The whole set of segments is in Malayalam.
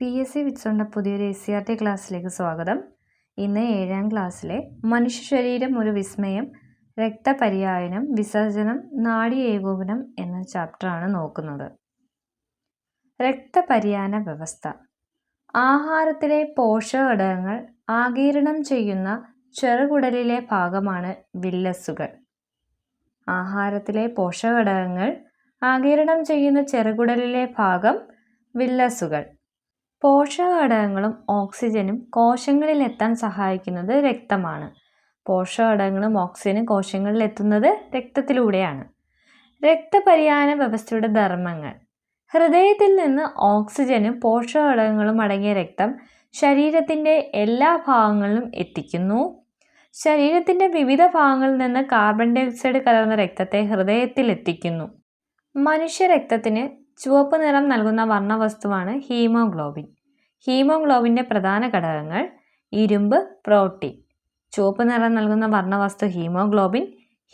PSC വിറ്റ്സോണിൻ്റെ പുതിയൊരു SCERT ക്ലാസ്സിലേക്ക് സ്വാഗതം. ഇന്ന് 7ാം ക്ലാസ്സിലെ മനുഷ്യ ശരീരം ഒരു വിസ്മയം, രക്തപര്യായനം, വിസർജനം, നാഡി ഏകോപനം എന്ന ചാപ്റ്ററാണ് നോക്കുന്നത്. രക്തപര്യായന വ്യവസ്ഥ. ആഹാരത്തിലെ പോഷകഘടകങ്ങൾ ആഗിരണം ചെയ്യുന്ന ചെറുകുടലിലെ ഭാഗമാണ് വില്ലസുകൾ. ആഹാരത്തിലെ പോഷകഘടകങ്ങൾ ആഗിരണം ചെയ്യുന്ന ചെറുകുടലിലെ ഭാഗം വില്ലസുകൾ. പോഷകഘടകങ്ങളും ഓക്സിജനും കോശങ്ങളിൽ എത്താൻ സഹായിക്കുന്നത് രക്തമാണ്. പോഷകഘടകങ്ങളും ഓക്സിജനും കോശങ്ങളിൽ എത്തുന്നത് രക്തത്തിലൂടെയാണ്. രക്തപര്യായന വ്യവസ്ഥയുടെ ധർമ്മങ്ങൾ. ഹൃദയത്തിൽ നിന്ന് ഓക്സിജനും പോഷകഘടകങ്ങളും അടങ്ങിയ രക്തം ശരീരത്തിൻ്റെ എല്ലാ ഭാഗങ്ങളിലും എത്തിക്കുന്നു. ശരീരത്തിൻ്റെ വിവിധ ഭാഗങ്ങളിൽ നിന്ന് കാർബൺ ഡൈ ഓക്സൈഡ് കലർന്ന രക്തത്തെ ഹൃദയത്തിൽ എത്തിക്കുന്നു. മനുഷ്യ രക്തത്തിന് ചുവപ്പ് നിറം നൽകുന്ന വർണ്ണവസ്തുവാണ് ഹീമോഗ്ലോബിൻ. ഹീമോഗ്ലോബിൻ്റെ പ്രധാന ഘടകങ്ങൾ ഇരുമ്പ്, പ്രോട്ടീൻ. ചുവപ്പ് നിറം നൽകുന്ന വർണ്ണവസ്തു ഹീമോഗ്ലോബിൻ.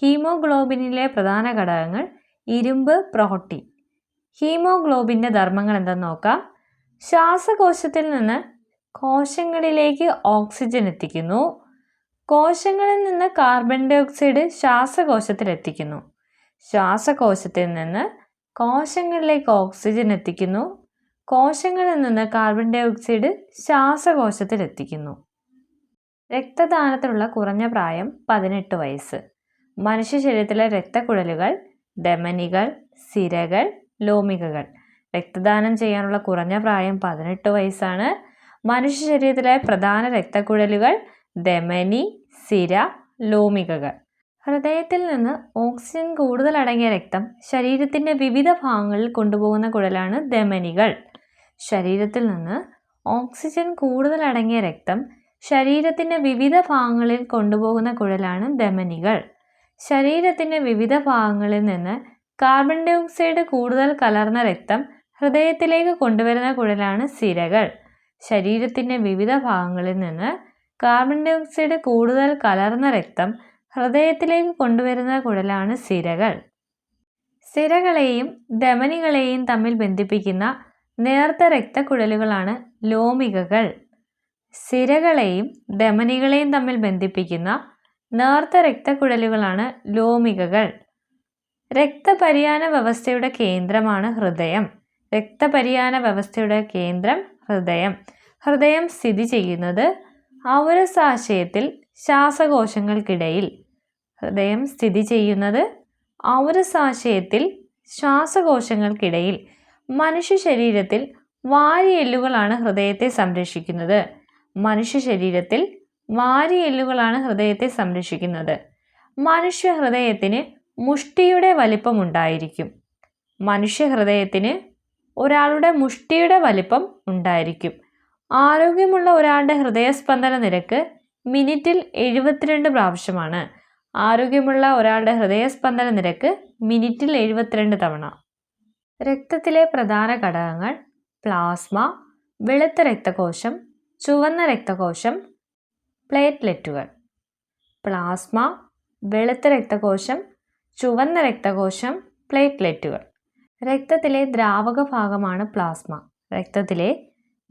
ഹീമോഗ്ലോബിനിലെ പ്രധാന ഘടകങ്ങൾ ഇരുമ്പ്, പ്രോട്ടീൻ. ഹീമോഗ്ലോബിൻ്റെ ധർമ്മങ്ങൾ എന്തെന്ന് നോക്കാം. ശ്വാസകോശത്തിൽ നിന്ന് കോശങ്ങളിലേക്ക് ഓക്സിജൻ എത്തിക്കുന്നു. കോശങ്ങളിൽ നിന്ന് കാർബൺ ഡൈ ഓക്സൈഡ് ശ്വാസകോശത്തിൽ എത്തിക്കുന്നു. ശ്വാസകോശത്തിൽ നിന്ന് കോശങ്ങളിലേക്ക് ഓക്സിജൻ എത്തിക്കുന്നു. കോശങ്ങളിൽ നിന്ന് കാർബൺ ഡൈ ഓക്സൈഡ് ശ്വാസകോശത്തിൽ എത്തിക്കുന്നു. രക്തദാനത്തിനുള്ള കുറഞ്ഞ പ്രായം 18 വയസ്സ്. മനുഷ്യ ശരീരത്തിലെ രക്തക്കുഴലുകൾ, ധമനികൾ, സിരകൾ, ലോമികകൾ. രക്തദാനം ചെയ്യാനുള്ള കുറഞ്ഞ പ്രായം 18 വയസ്സാണ്. മനുഷ്യ ശരീരത്തിലെ പ്രധാന രക്തക്കുഴലുകൾ, ധമനി, സിര, ലോമികകൾ. ഹൃദയത്തിൽ നിന്ന് ഓക്സിജൻ കൂടുതൽ അടങ്ങിയ രക്തം ശരീരത്തിൻ്റെ വിവിധ ഭാഗങ്ങളിൽ കൊണ്ടുപോകുന്ന കുഴലാണ് ധമനികൾ. ശരീരത്തിൽ നിന്ന് ഓക്സിജൻ കൂടുതൽ അടങ്ങിയ രക്തം ശരീരത്തിൻ്റെ വിവിധ ഭാഗങ്ങളിൽ കൊണ്ടുപോകുന്ന കുഴലാണ് ധമനികൾ. ശരീരത്തിൻ്റെ വിവിധ ഭാഗങ്ങളിൽ നിന്ന് കാർബൺ ഡൈ ഓക്സൈഡ് കൂടുതൽ കലർന്ന രക്തം ഹൃദയത്തിലേക്ക് കൊണ്ടുവരുന്ന കുഴലാണ് സിരകൾ. ശരീരത്തിൻ്റെ വിവിധ ഭാഗങ്ങളിൽ നിന്ന് കാർബൺ ഡൈ ഓക്സൈഡ് കൂടുതൽ കലർന്ന രക്തം ഹൃദയത്തിലേക്ക് കൊണ്ടുവരുന്ന കുഴലാണ് സിരകൾ. സിരകളെയും ധമനികളെയും തമ്മിൽ ബന്ധിപ്പിക്കുന്ന നേർത്ത രക്തക്കുഴലുകളാണ് ലോമികകൾ. സിരകളെയും ധമനികളെയും തമ്മിൽ ബന്ധിപ്പിക്കുന്ന നേർത്ത രക്തക്കുഴലുകളാണ് ലോമികകൾ. രക്തപര്യായന വ്യവസ്ഥയുടെ കേന്ദ്രമാണ് ഹൃദയം. രക്തപര്യായന വ്യവസ്ഥയുടെ കേന്ദ്രം ഹൃദയം. ഹൃദയം സ്ഥിതി ചെയ്യുന്നത് ഔരസാശയത്തിൽ ശ്വാസകോശങ്ങൾക്കിടയിൽ. ഹൃദയം സ്ഥിതി ചെയ്യുന്നത് ഔരസാശയത്തിൽ ശ്വാസകോശങ്ങൾക്കിടയിൽ. മനുഷ്യ ശരീരത്തിൽ വാരിയെല്ലുകളാണ് ഹൃദയത്തെ സംരക്ഷിക്കുന്നത്. മനുഷ്യ ശരീരത്തിൽ വാരിയെല്ലുകളാണ് ഹൃദയത്തെ സംരക്ഷിക്കുന്നത്. മനുഷ്യ ഹൃദയത്തിന് മുഷ്ടിയുടെ വലിപ്പമുണ്ടായിരിക്കും. മനുഷ്യ ഹൃദയത്തിന് ഒരാളുടെ മുഷ്ടിയുടെ വലിപ്പം ഉണ്ടായിരിക്കും. ആരോഗ്യമുള്ള ഒരാളുടെ ഹൃദയസ്പന്ദന നിരക്ക് മിനിറ്റിൽ 72 പ്രാവശ്യമാണ്. ആരോഗ്യമുള്ള ഒരാളുടെ ഹൃദയസ്പന്ദന നിരക്ക് മിനിറ്റിൽ 72 തവണ. രക്തത്തിലെ പ്രധാന ഘടകങ്ങൾ പ്ലാസ്മ, വെളുത്ത രക്തകോശം, ചുവന്ന രക്തകോശം, പ്ലേറ്റ്ലെറ്റുകൾ. പ്ലാസ്മ, വെളുത്ത രക്തകോശം, ചുവന്ന രക്തകോശം, പ്ലേറ്റ്ലെറ്റുകൾ. രക്തത്തിലെ ദ്രാവക ഭാഗമാണ് പ്ലാസ്മ. രക്തത്തിലെ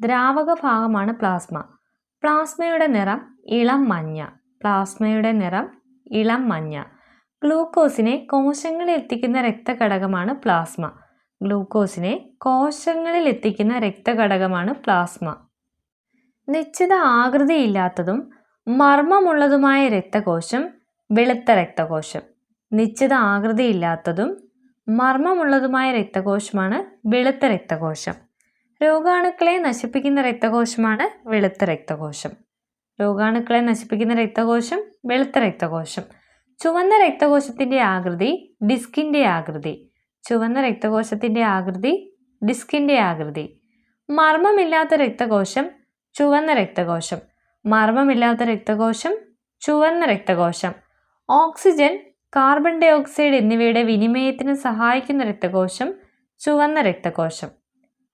ദ്രാവക ഭാഗമാണ് പ്ലാസ്മ. പ്ലാസ്മയുടെ നിറം ഇളം മഞ്ഞ. പ്ലാസ്മയുടെ നിറം ഇളം മഞ്ഞ. ഗ്ലൂക്കോസിനെ കോശങ്ങളിൽ എത്തിക്കുന്ന രക്തഘടകമാണ് പ്ലാസ്മ. ഗ്ലൂക്കോസിനെ കോശങ്ങളിൽ എത്തിക്കുന്ന രക്തഘടകമാണ് പ്ലാസ്മ. നിശ്ചിത ആകൃതിയില്ലാത്തതും മർമ്മമുള്ളതുമായ രക്തകോശം വെളുത്ത രക്തകോശം. നിശ്ചിത ആകൃതിയില്ലാത്തതും മർമ്മമുള്ളതുമായ രക്തകോശമാണ് വെളുത്ത രക്തകോശം. രോഗാണുക്കളെ നശിപ്പിക്കുന്ന രക്തകോശമാണ് വെളുത്ത രക്തകോശം. രോഗാണുക്കളെ നശിപ്പിക്കുന്ന രക്തകോശം വെളുത്ത രക്തകോശം. ചുവന്ന രക്തകോശത്തിൻ്റെ ആകൃതി ഡിസ്കിൻ്റെ ആകൃതി. ചുവന്ന രക്തകോശത്തിൻ്റെ ആകൃതി ഡിസ്കിൻ്റെ ആകൃതി. മർമ്മമില്ലാത്ത രക്തകോശം ചുവന്ന രക്തകോശം. മർമ്മമില്ലാത്ത രക്തകോശം ചുവന്ന രക്തകോശം. ഓക്സിജൻ, കാർബൺ ഡൈ ഓക്സൈഡ് എന്നിവയുടെ വിനിമയത്തിന് സഹായിക്കുന്ന രക്തകോശം ചുവന്ന രക്തകോശം.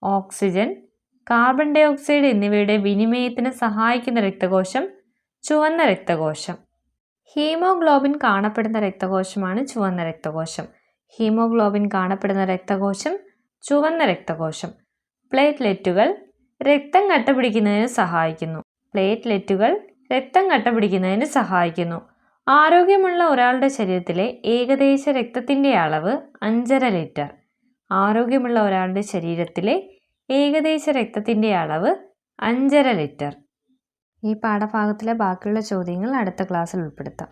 ഓക്സിജൻ, കാർബൺ ഡൈ ഓക്സൈഡ് എന്നിവയുടെ വിനിമയത്തിന് സഹായിക്കുന്ന രക്തകോശം ചുവന്ന രക്തകോശം. ഹീമോഗ്ലോബിൻ കാണപ്പെടുന്ന രക്തകോശമാണ് ചുവന്ന രക്തകോശം. ഹീമോഗ്ലോബിൻ കാണപ്പെടുന്ന രക്തകോശം ചുവന്ന രക്തകോശം. പ്ലേറ്റ്ലെറ്റുകൾ രക്തം കട്ടപിടിക്കുന്നതിന് സഹായിക്കുന്നു. പ്ലേറ്റ്ലെറ്റുകൾ രക്തം കട്ടപിടിക്കുന്നതിന് സഹായിക്കുന്നു. ആരോഗ്യമുള്ള ഒരാളുടെ ശരീരത്തിലെ ഏകദേശ രക്തത്തിൻ്റെ അളവ് 5.5 ലിറ്റർ. ആരോഗ്യമുള്ള ഒരാളുടെ ശരീരത്തിലെ ഏകദേശ രക്തത്തിൻ്റെ അളവ് 5.5 ലിറ്റർ. ഈ പാഠഭാഗത്തിലെ ബാക്കിയുള്ള ചോദ്യങ്ങൾ അടുത്ത ക്ലാസ്സിൽ ഉൾപ്പെടുത്താം.